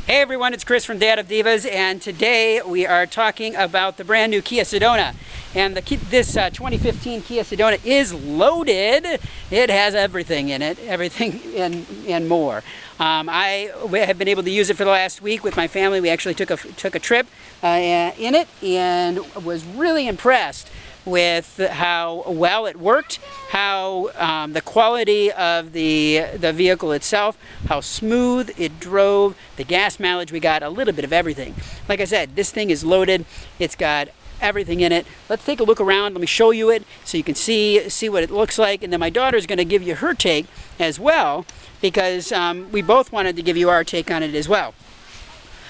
Hey everyone, it's Chris from Dad of Divas, and today we are talking about the brand new Kia Sedona. And this 2015 Kia Sedona is loaded. It has everything in it, everything and more. I have been able to use it for the last week with my family. We actually took a trip in it and was really impressed with how well it worked, how the quality of the vehicle itself, how smooth it drove, the gas mileage. We got a little bit of everything. Like I said, this thing is loaded. It's got everything in it. Let's take a look around. Let me show you it so you can see what it looks like. And then my daughter's going to give you her take as well, because we both wanted to give you our take on it as well.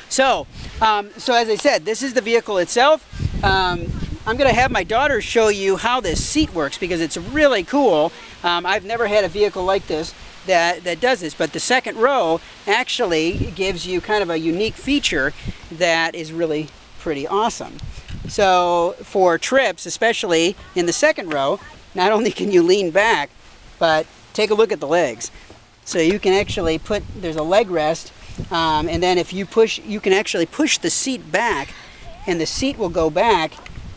So as I said, this is the vehicle itself. I'm going to have my daughter show you how this seat works, because it's really cool. I've never had a vehicle like this that does this, but the second row actually gives you kind of a unique feature that is really pretty awesome. So for trips, especially in the second row, not only can you lean back, but take a look at the legs. So you can actually there's a leg rest, and then if you push, you can actually push the seat back, and the seat will go back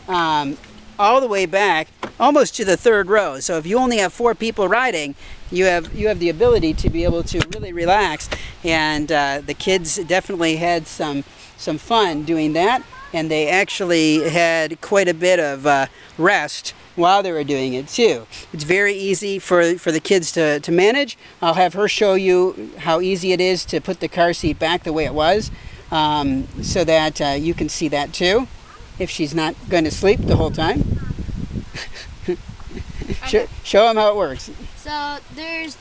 all the way back almost to the third row. So if you only have 4 people riding, you have the ability to be able to really relax, and the kids definitely had some fun doing that, and they actually had quite a bit of rest while they were doing it too. It's very easy for the kids to manage. I'll have her show you how easy it is to put the car seat back the way it was, so that you can see that too, if she's not going to sleep the whole time. Show them how it works. So there's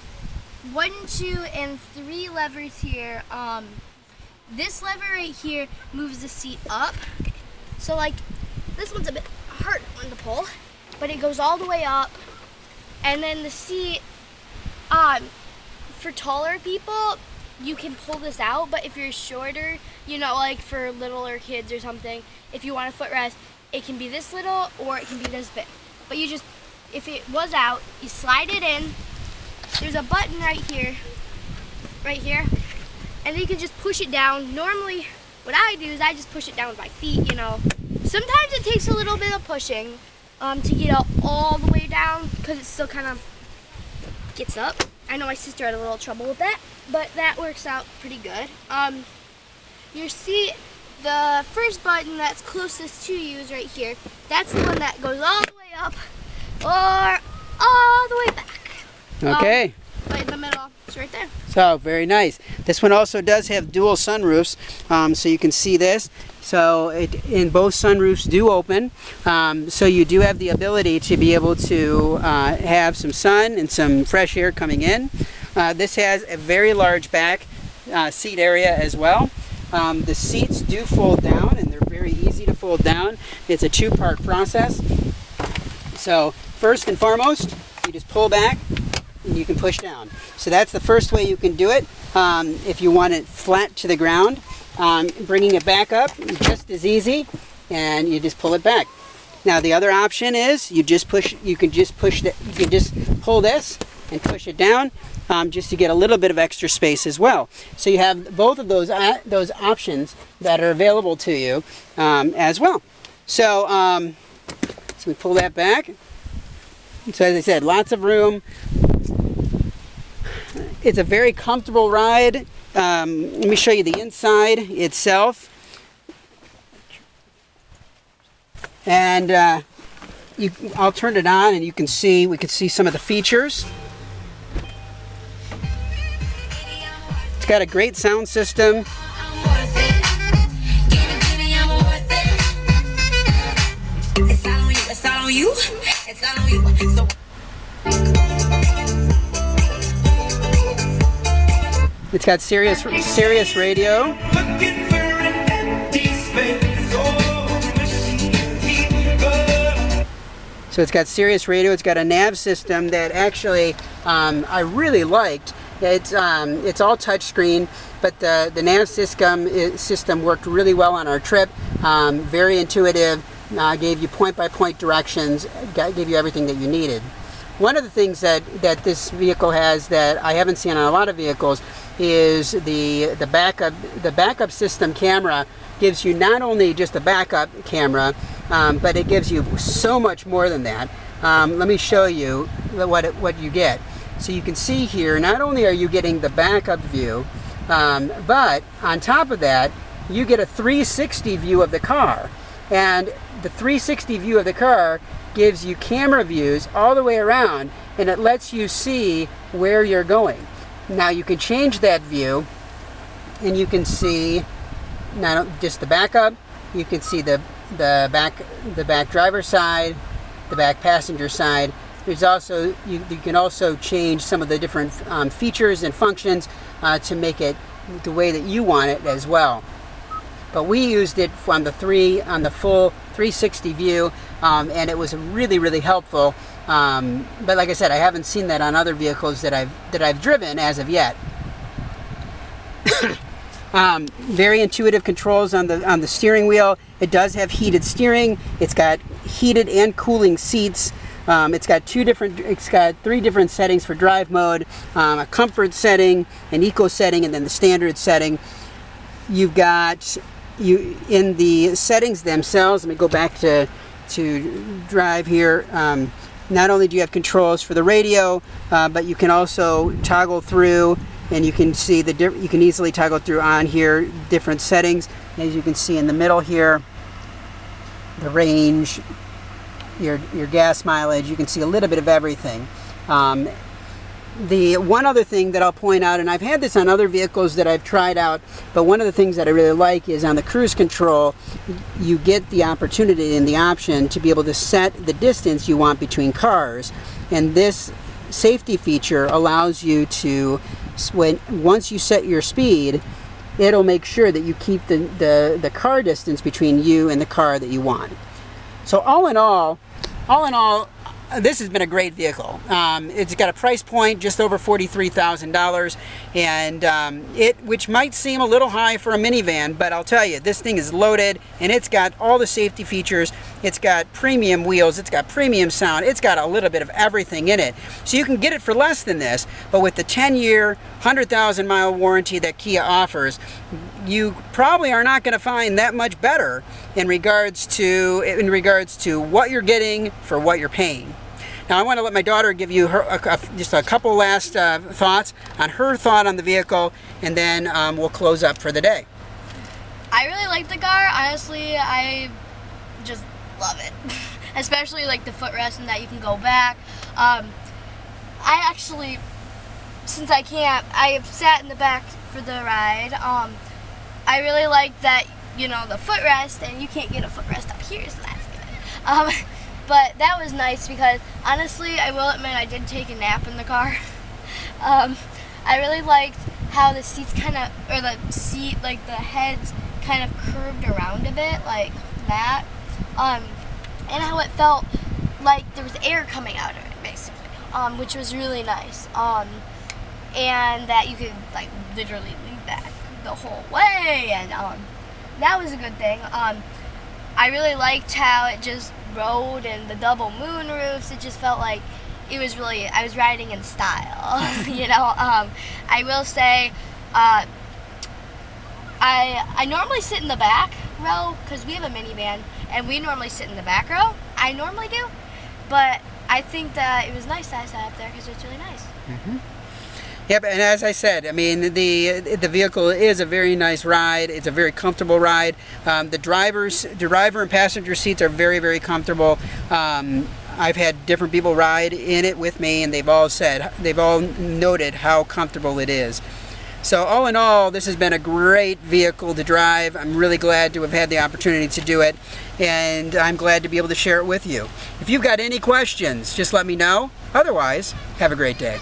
1, 2, and 3 levers here. This lever right here moves the seat up. So like this one's a bit hard on the pull, but it goes all the way up. And then the seat, for taller people, you can pull this out, but if you're shorter, you know, like for littler kids or something, if you want a footrest, it can be this little or it can be this big. But you just, if it was out, you slide it in. There's a button right here, and then you can just push it down. Normally, what I do is I just push it down with my feet, you know. Sometimes it takes a little bit of pushing to get it all the way down, because it still kind of gets up. I know my sister had a little trouble with that, but that works out pretty good. Your seat, the first button that's closest to you is right here. That's the one that goes all the way up or all the way back. Okay. Right in the middle, it's right there. So, very nice. This one also does have dual sunroofs, so you can see this. So, both sunroofs do open, so you do have the ability to be able to have some sun and some fresh air coming in. This has a very large back seat area as well. The seats do fold down, and they're very easy to fold down. It's a 2-part process. So, first and foremost, you just pull back and you can push down. So that's the first way you can do it. If you want it flat to the ground, bringing it back up, just as easy, and you just pull it back. Now the other option is you can just pull this and push it down, just to get a little bit of extra space as well. So you have both of those options that are available to you as well. So we pull that back. So as I said, lots of room. It's a very comfortable ride. Let me show you the inside itself. And I'll turn it on, and we can see some of the features. It's got a great sound system. It's got Sirius radio. So it's got Sirius radio. It's got a nav system that actually I really liked. It's all touchscreen, but the nav system worked really well on our trip. Very intuitive. Gave you point-by-point directions. Gave you everything that you needed. One of the things that this vehicle has that I haven't seen on a lot of vehicles is the backup system camera gives you not only just a backup camera, but it gives you so much more than that. Let me show you what you get. So you can see here, not only are you getting the backup view, but on top of that, you get a 360 view of the car. And the 360 view of the car gives you camera views all the way around, and it lets you see where you're going. Now you can change that view, and you can see not just the backup, you can see the back driver's side, the back passenger side. There's also, you can also change some of the different features and functions to make it the way that you want it as well. But we used it on the full 360 view, and it was really helpful. But like I said, I haven't seen that on other vehicles that I've driven as of yet. Very intuitive controls on the steering wheel. It does have heated steering. It's got heated and cooling seats. It's got three different settings for drive mode, a comfort setting, an eco setting, and then the standard setting. You've got in the settings themselves. Let me go back to drive here. Not only do you have controls for the radio, but you can also toggle through, and you can see you can easily toggle through on here different settings. As you can see in the middle here, the range, your gas mileage, you can see a little bit of everything. The one other thing that I'll point out, and I've had this on other vehicles that I've tried out, but one of the things that I really like is on the cruise control, you get the opportunity and the option to be able to set the distance you want between cars. And this safety feature allows you to, once you set your speed, it'll make sure that you keep the car distance between you and the car that you want. So all in all, this has been a great vehicle. It's got a price point just over $43,000, and which might seem a little high for a minivan, but I'll tell you, this thing is loaded, and it's got all the safety features. It's got premium wheels, it's got premium sound, it's got a little bit of everything in it. So you can get it for less than this, but with the 10-year, 100,000-mile warranty that Kia offers, you probably are not going to find that much better in regards to what you're getting for what you're paying. Now I want to let my daughter give you just a couple last thoughts on her thought on the vehicle, and then we'll close up for the day. I really like the car. Honestly, I just love it. Especially like the footrest and that you can go back. I actually, since I can't, I sat in the back for the ride. I really like that, you know, the footrest, and you can't get a footrest up here, so that's good. But that was nice because, honestly, I will admit I did take a nap in the car. I really liked how the seats like the heads kind of curved around a bit, like that. And how it felt like there was air coming out of it, basically, which was really nice. And that you could, like, literally lean back the whole way, and that was a good thing. I really liked how it just rode, and the double moon roofs. It just felt like it was really, I was riding in style. You know, I will say, I normally sit in the back row because we have a minivan, and we normally sit in the back row. I normally do, but I think that it was nice that I sat up there because it's really nice. Mm-hmm. Yep, and as I said, I mean, the vehicle is a very nice ride. It's a very comfortable ride. The driver and passenger seats are very comfortable. I've had different people ride in it with me, and they've all noted how comfortable it is. So all in all, this has been a great vehicle to drive. I'm really glad to have had the opportunity to do it, and I'm glad to be able to share it with you. If you've got any questions, just let me know. Otherwise, have a great day.